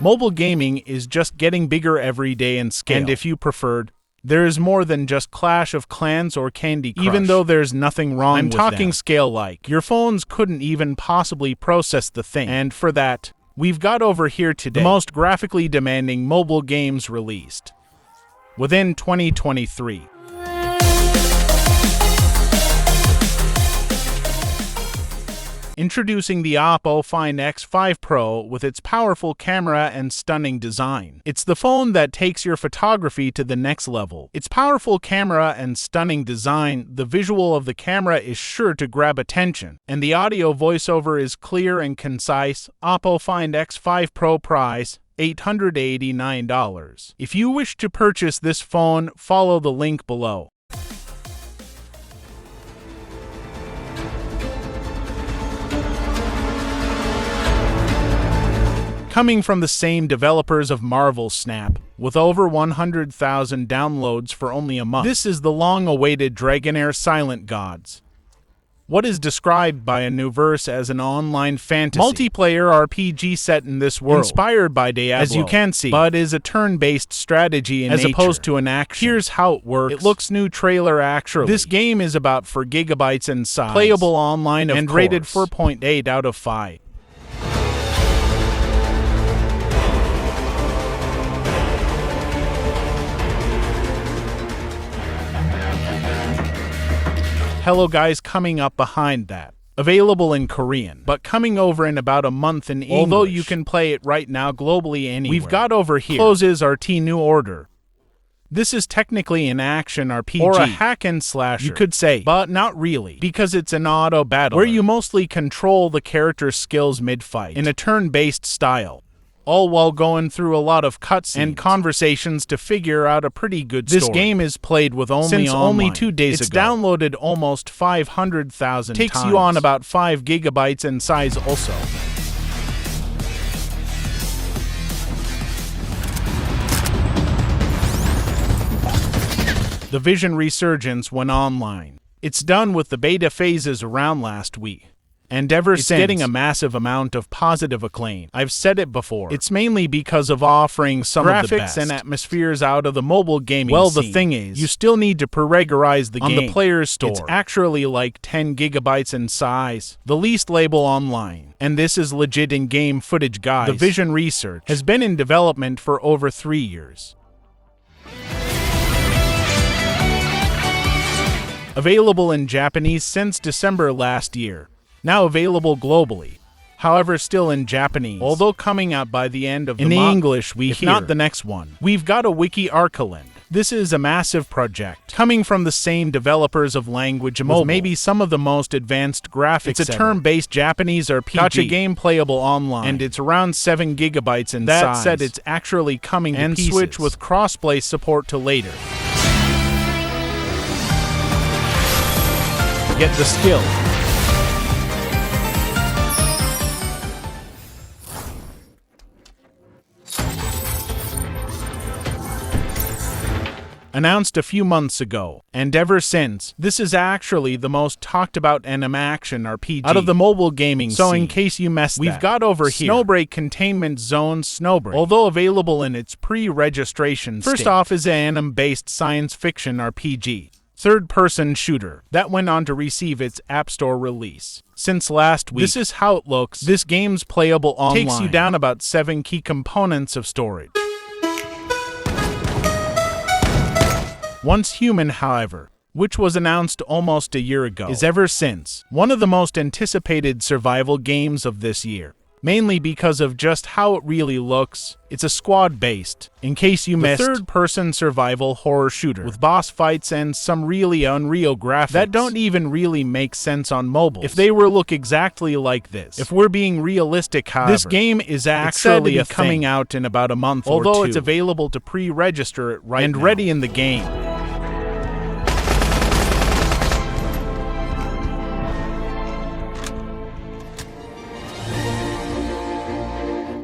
Mobile gaming is just getting bigger every day in scale. And if you preferred, there is more than just Clash of Clans or Candy Crush. Even though there's nothing wrong with them. I'm talking scale like. Your phones couldn't even possibly process the thing. And for that, we've got over here today the most graphically demanding mobile games released within 2023. Introducing the Oppo Find X5 Pro with its powerful camera and stunning design. It's the phone that takes your photography to the next level. Its powerful camera and stunning design, the visual of the camera is sure to grab attention, and the audio voiceover is clear and concise. Oppo Find X5 Pro price $889. If you wish to purchase this phone, follow the link below. Coming from the same developers of Marvel Snap, with over 100,000 downloads for only a month, this is the long-awaited Dragonair Silent Gods. What is described by a new verse as an online fantasy multiplayer RPG set in this world, inspired by Diablo, as you can see, but is a turn-based strategy in nature, as opposed to an action. Here's how it works. It looks new trailer actually. This game is about 4 gigabytes in size, playable online of course, rated 4.8 out of 5. Hello guys, coming up behind that. Available in Korean, but coming over in about a month in English. Although you can play it right now globally anywhere. We've got over here Closes RT New Order. This is technically an action RPG, or a hack and slasher, you could say, but not really, because it's an auto battle where you mostly control the character's skills mid-fight in a turn-based style, all while going through a lot of cutscenes and conversations to figure out a pretty good story. This game is played with only 2 days ago. It's downloaded almost 500,000 times. Takes you on about 5 gigabytes in size also. The Vision Resurgence went online. It's done with the beta phases around last week. And ever since, it's getting a massive amount of positive acclaim. I've said it before. It's mainly because of offering some graphics of the best and atmospheres out of the mobile gaming scene. The thing is, you still need to pre-regularize the game on the player's store. It's actually like 10 gigabytes in size, the least label online. And this is legit in-game footage, guys. The Vision Research has been in development for over 3 years. Available in Japanese since December last year. Now available globally, however still in Japanese, although coming out by the end of the month. In English, if not the next one. We've got a wiki Akaline. This is a massive project, coming from the same developers of Language Mobile, with maybe some of the most advanced graphics. It's a turn-based Japanese RPG, gacha game playable online, and it's around 7 gigabytes in size. That said, it's actually coming to pieces, Switch with crossplay support to later. Get the skill. Announced a few months ago, and ever since, this is actually the most talked about anime action RPG out of the mobile gaming scene. So in case you missed that, we've got over here Snowbreak Containment Zone Snowbreak, although available in its pre-registration state. First off is an anime-based science fiction RPG, third-person shooter, that went on to receive its App Store release since last week. This is how it looks. This game's playable online. Takes you down about 7 key components of storage. Once Human, however, which was announced almost a year ago, is ever since one of the most anticipated survival games of this year, mainly because of just how it really looks. It's a squad-based, in case you missed, third-person survival horror shooter with boss fights and some really unreal graphics that don't even really make sense on mobile if they were look exactly like this. If we're being realistic, however, this game is actually coming out in about a month or two, although it's available to pre-register it right now and ready in the game.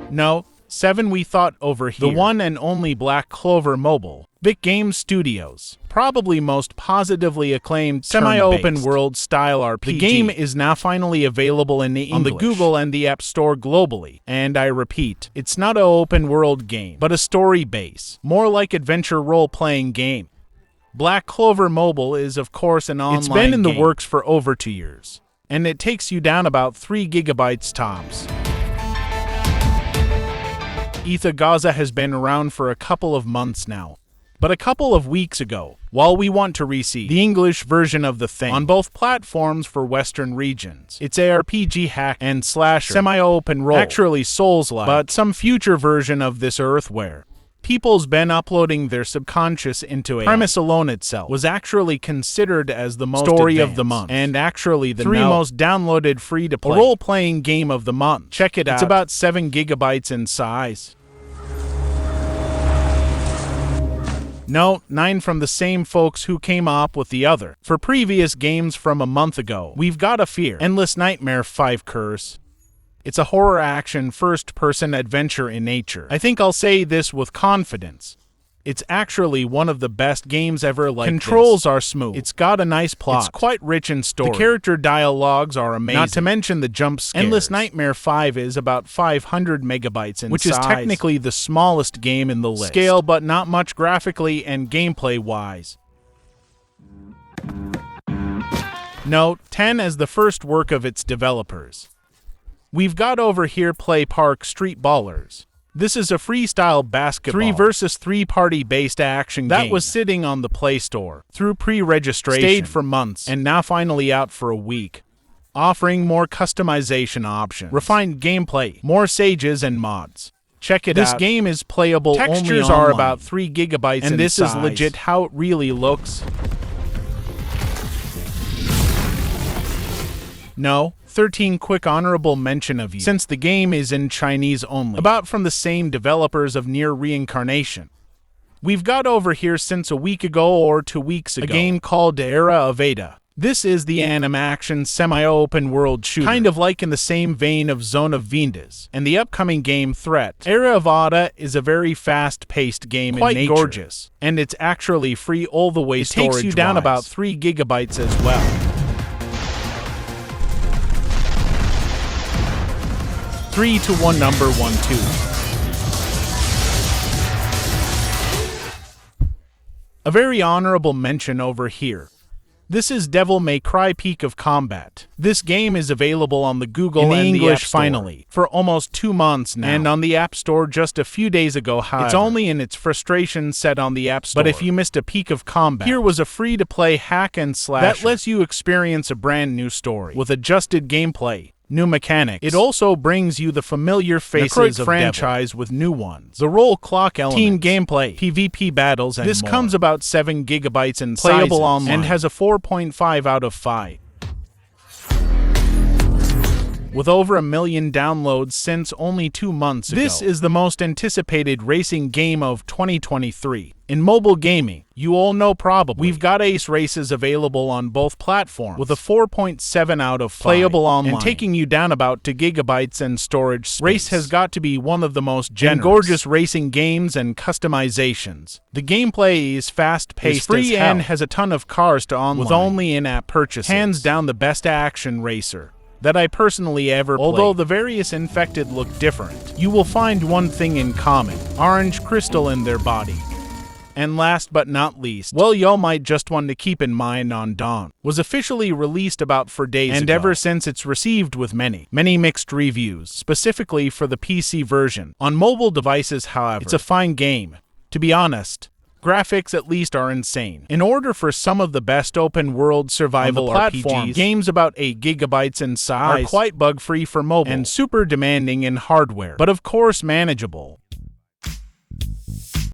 No, 7 we thought over here. The one and only Black Clover Mobile Vic Games Studios, probably most positively acclaimed semi-open world style RPG. The game is now finally available in English on the Google and the App Store globally. And I repeat, it's not an open world game, but a story base, more like adventure role-playing game. Black Clover Mobile is of course an online game. It's been in the works for over 2 years, and it takes you down about 3 gigabytes tops. Aita Gaza has been around for a couple of months now. But a couple of weeks ago, while we want to receive the English version of the thing on both platforms for Western regions, it's a RPG hack and slasher, semi-open role, actually Souls-like, but some future version of this earthware. People's been uploading their subconscious into a premise alone itself was actually considered as the most story of the month, and actually the most downloaded free-to-play role-playing game of the month. Check it out. It's about 7 gigabytes in size. No, 9 from the same folks who came up with the other. For previous games from a month ago, we've got a Fear Endless Nightmare 5 Curse. It's a horror action first-person adventure in nature. I think I'll say this with confidence. It's actually one of the best games ever like Controls are smooth. It's got a nice plot. It's quite rich in story. The character dialogues are amazing. Not to mention the jump scares. Endless Nightmare 5 is about 500 megabytes in size, which is technically the smallest game in the list. Scale, but not much graphically and gameplay-wise. Note 10 as the first work of its developers. We've got over here Play Park StreetBallers. This is a freestyle basketball 3 versus 3 party-based action game that was sitting on the Play Store through pre-registration, stayed for months, and now finally out for a week, offering more customization options, refined gameplay, more sages and mods. Check it out. This game is playable only online. Textures are about 3 gigabytes in size. And this is legit how it really looks. No, 13 quick honorable mention of you, since the game is in Chinese only, about from the same developers of Near Reincarnation. We've got over here since a week ago or 2 weeks ago, a game called Eravada. This is the anime-action semi-open world shooter, kind of like in the same vein of Zone of Venus, and the upcoming game Threat. Eravada is a very fast-paced game in nature, quite gorgeous, and it's actually free all the way storage-wise. It takes you down about 3 gigabytes as well. 3 to 1 number 1 2. A very honorable mention over here. This is Devil May Cry Peak of Combat. This game is available on the Google and English finally for almost 2 months now, and on the App Store just a few days ago. However, it's only in its frustration set on the App Store. But if you missed a Peak of Combat, here was a free-to-play hack and slasher that lets you experience a brand new story with adjusted gameplay, new mechanics. It also brings you the familiar faces of franchise with new ones. The roll clock element, team gameplay, PvP battles, and this more. Comes about 7 gigabytes in playable online and has a 4.5 out of 5. With over 1 million downloads since only 2 months ago. This is the most anticipated racing game of 2023. In mobile gaming, you all know probably, we've got Ace Races available on both platforms with a 4.7 out of 5, playable online, and taking you down about 2 gigabytes in storage space. Race has got to be one of the most generous and gorgeous racing games and customizations. The gameplay is fast-paced, free and has a ton of cars to unlock with only in-app purchases. Hands down the best action racer that I personally ever played. Although the various infected look different, you will find one thing in common: orange crystal in their body. And last but not least, well, y'all might just want to keep in mind on Dawn was officially released about 4 days ago, and ever since it's received with many mixed reviews, specifically for the PC version. On mobile devices, however, it's a fine game. To be honest, graphics at least are insane. In order for some of the best open-world survival RPGs, games about 8 gigabytes in size are quite bug-free for mobile and super demanding in hardware, but of course manageable.